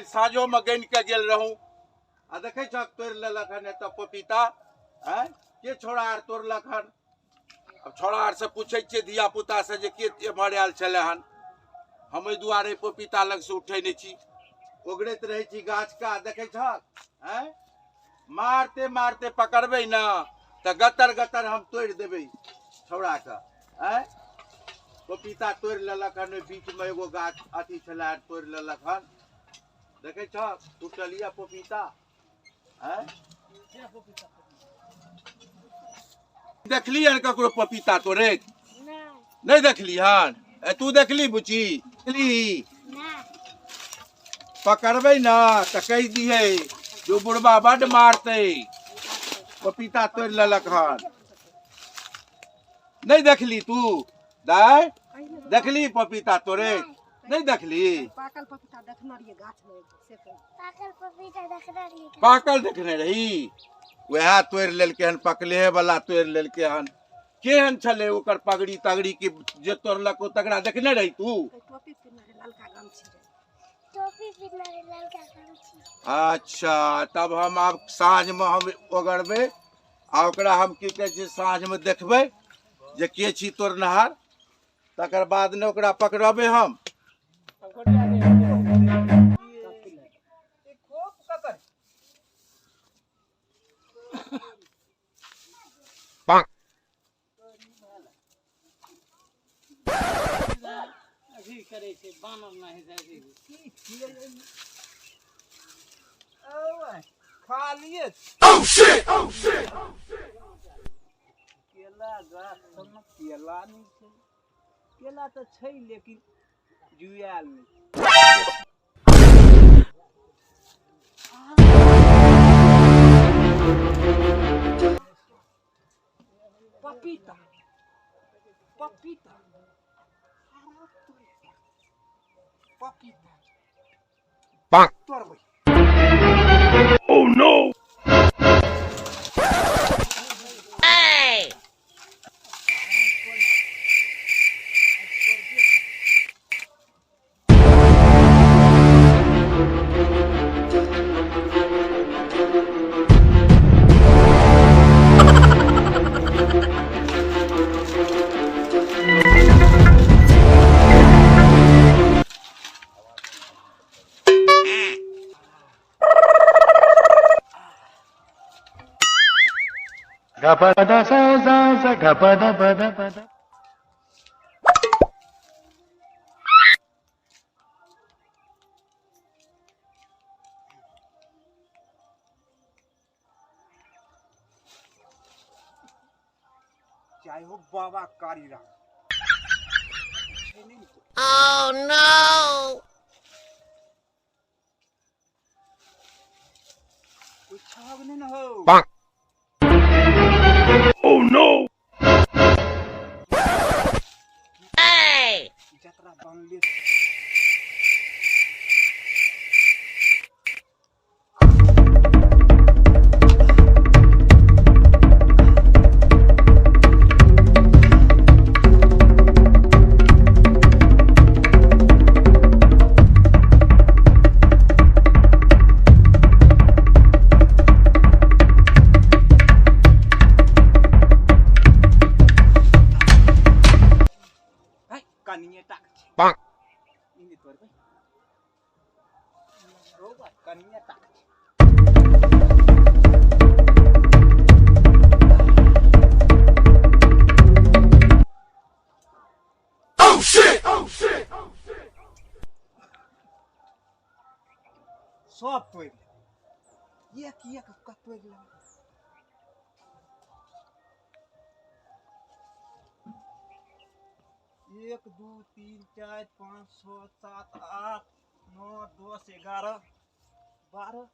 साँझो में गन के गेल रहूं आ देखे छ तोड़ लेलक हन एत पपीता हैं के छोड़ा आर तोड़लक हन। अब छोड़ा आर से पूछे छियै धिया पुता से जे के एम्हर आयल छले हन हम दुआरे पपीता लग से उठे नहीं छी ओगरैत रहे छी गाछ का देखे छ हैं मारते मारते पकड़बे ना तो गतर गतर हम तोड़ देबे छौड़ा के हैं। पपीता तोड़ लेलक हन बीच में एगो गाछ अथी छले तोड़ लेलक हन देखे छ टूटल या पपीता हैं। देखली हन ककरो पपीता तोड़े नहीं देखली हन तू देखली बुची देखली पकड़बे ना तो कह दिए जो बुढ़बा बड़ मारते पपीता तोड़ लेलक हन नहीं देखली तू दाय देखली पपीता तोड़े नहीं देखली पाकल पपीता देखना रही गाछ में से पाकल पपीता देखना रही पाकल देखने रही वह तोड़ लेलके हन पकले वाला तोड़ लेलके हन केहन छले ओकर पगड़ी तगड़ी की जे तोड़लक तगड़ा देखने रही तू टोपी पिन्हले ललका गमछी टोपी पिन्हले ललका गमछी। अच्छा तब हम आब साँझ में हम ओगरबे आ ओकरा हम की कहे छी साँझ में देखबे जे के छी तोड़नहार तकर बाद ने ओकरा पकड़बे हम। करे छे बानर नहीं जाए खा लिए Oh shit! Oh shit! केला गाछ सब में केला नहीं छै केला तो छै लेकिन जुआल नहीं पपीता पपीता पपीता तोड़बै। Oh no! Gapada sa sa sa gapada pada pada. चाहे हो बाबा कारी राम। Oh no! कोई छाग नहीं न हो। Oh no! Hey! जतरा बनले कनिए टाक छै Bonk. इने तोड़बै रोबा कनिए टाक छै Oh shit! Oh shit! Oh shit! सब तोड़ ले एक एक का तोड़ ले एक दो तीन चार पाँच छः सात आठ नौ 10 11 12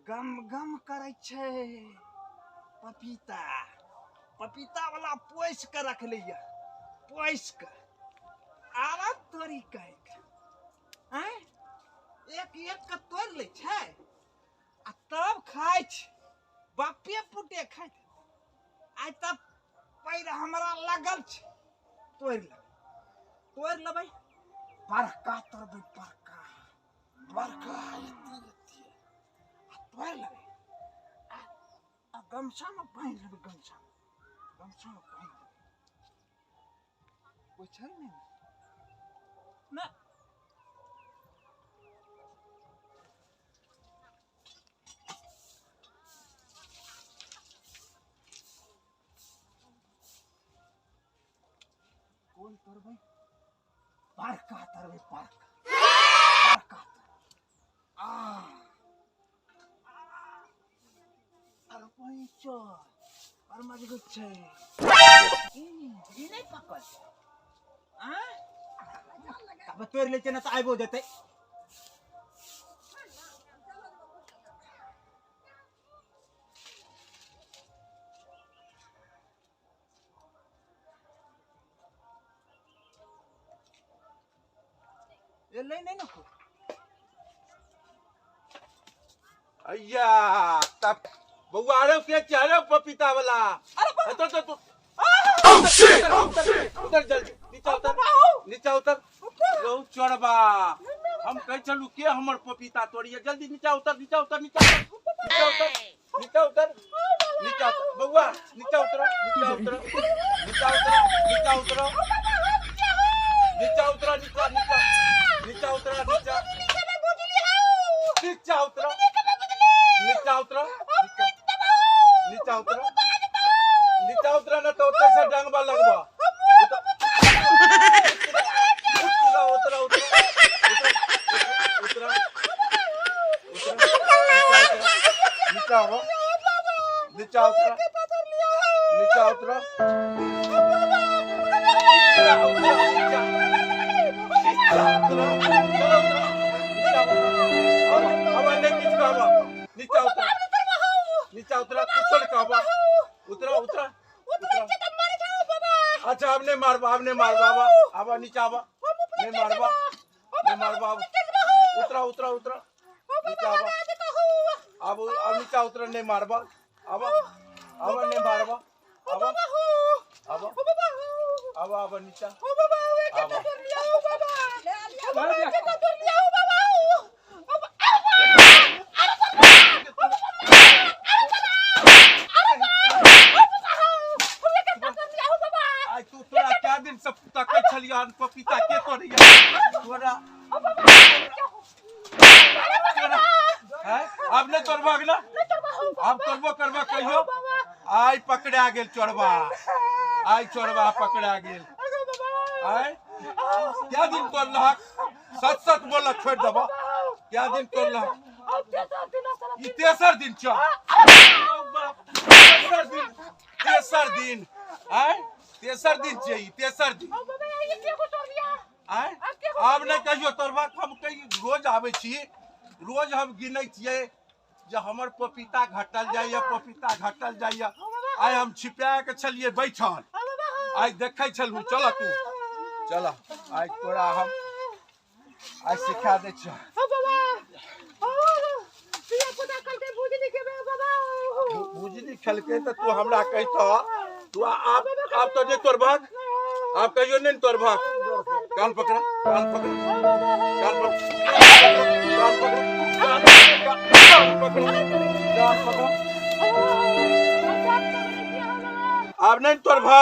गम गम करे छै पपीता पपीता वाला पोइस के रख लिया पोइस के आरत तोरी कह एक एक के तोड़ ले छै पे पुटे खाइत आज तब पैर हमरा लागल छै तोड़ लेबै बड़का तोड़बै बड़का एती आ तोड़ लेबै आ गमछा में बांध लेबै गमछा में बांध लेबै कोई छै नहीं ना कौन तरबै बड़का तरबै बड़का आ अरे पैंचो और मजगुत छै ई नहीं पकड़ अब तोड़ ले ना तो आइबो देते ये ले नहीं ना अय्या तब बउआ रे के चाहे पपीता वाला अरे तो उतर जल्दी नीचे उतर रो चढ़बा हम कह चलू के हमर पपीता तोड़िए जल्दी नीचे उतर बउआ नीचे उतरो ना तो से डंगबा लगबा नीचे उतरो नीचे उतरा उतरा अच्छा आपने मारबा अब नीचे आवा नहीं मारबा उतरा नीचे आवा अब नीचे उतरा नहीं मारबा अब नहीं मारबा अब नीचे पपीता के तोड़िया तोरा आपने तोड़बा ना आप तोड़बो करबा कहियो आई पकड़ा गेल चोरबा पकड़ा गेल आई क्या दिन तोड़लक सच बोल छोड़ देबा क्या दिन तोड़लक ई तेसर दिन तेसर दिन चाहिए तेसर दिन अब नहीं कहियो तोड़बा हम कहीं रोज आवे छी रोज हम गिनै छियै जे हमर पपीता घटल जाइए आइ हम छिपा के छलिए बैठल आइ देखै छलहु चल तू चल आइ तोरा हम आइ सिखा दे छ बुझली खेलके तो तू हमरा कहतो तू आप तो नहीं तोड़बा आप कहियो नहीं तोड़बा कान पकड़ा आप नहीं तोड़बा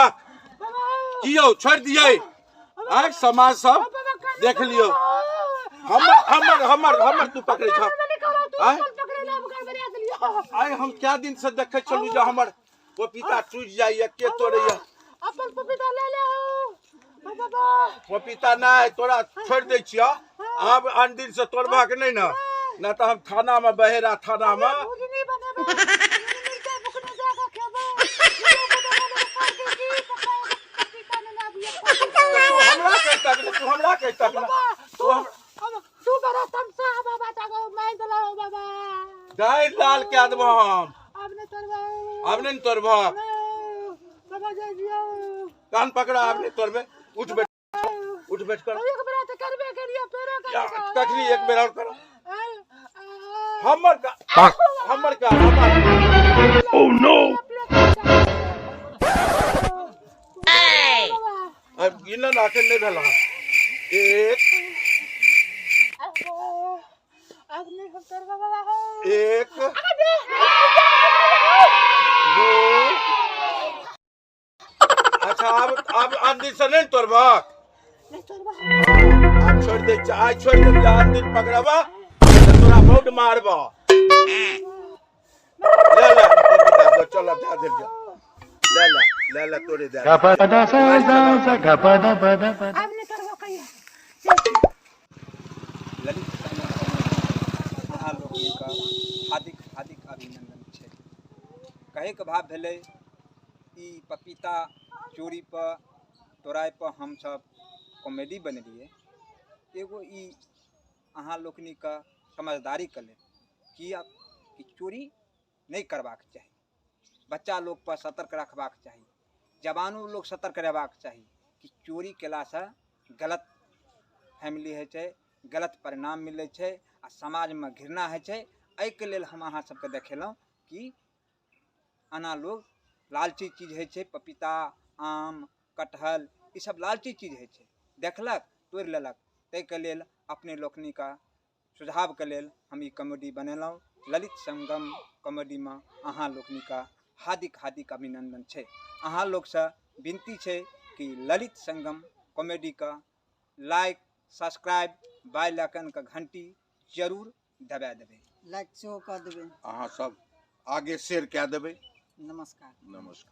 कियो छोड़ दिए आज समाज सब देख लियो हमर तू पकड़े छ आई हम क्या दिन से देखे चलू जे हमर पपीता टूट जाइए के तोड़ैया अपन पपीता ले ले पपीता नहीं तोरा छोड़ दे छिया अब अन दिन से तोड़बा के नहीं ना तो हम थाना में बहेरा थाना में तू हमरा कहता तू बड़ा तमसा बाबा जागो मैं दला बाबा दाई लाल के आदम हम आपने तोड़बा बाबा जय जियो कान पकड़ा आपने तोड़बे उठ बैठ कर एक बेर तो करबे करियो फेरो कर तखनी एक बेर और करो हमर का अब गिनना नाके नहीं भेला एक एक दो अच्छा अब आंधी से नहीं तोड़बाक आज छोड़ दे आज छोड़ दे आंधी पकड़बा तो तोरा बहुत मारबा ले ले पपीता चल धा दे ले ले तोड़े दे Gapada sa sa sa gapada pada pada. Lalit अहाँ लोकनिक हार्दिक हार्दिक अभिनंदन छै। कहे के भाव भेलै ई पपीता चोरी पर तोड़ाई पर हम सब कॉमेडी बनेलिए एगो ई अहाँ लोकनिक समझदारी कर ले कि चोरी नहीं करबाक चाही, बच्चा लोग पर सतर्क रखबाक चाही, जवानो लोग सतर्क रहबाक चाही कि चोरी केला से गलत फैमिली है छै, गलत परिणाम मिले छै आ समाज में घृणा है छै। एहि के लेल हम अहाँ सबके देखेलहुँ कि आना लोग लालची चीज है छै, पपीता आम कटहल ई सब लालची चीज है छै, देखलक तोड़ि लेलक। ताहि के लेल अपने लोकनि का सुझाव के लेल हम ई कॉमेडी बनेलहुँ। ललित संगम कॉमेडी में अहाँ लोकनि का हार्दिक हार्दिक अभिनंदन छै। अहाँ लोग से विनती छै कि ललित संगम कॉमेडी का लाइक सब्सक्राइब बेल आइकन का घंटी जरूर दबा देबै, लाइक सेहो कऽ देबै। अहाँ सब आगे शेयर कए देबै। नमस्कार। नमस्कार।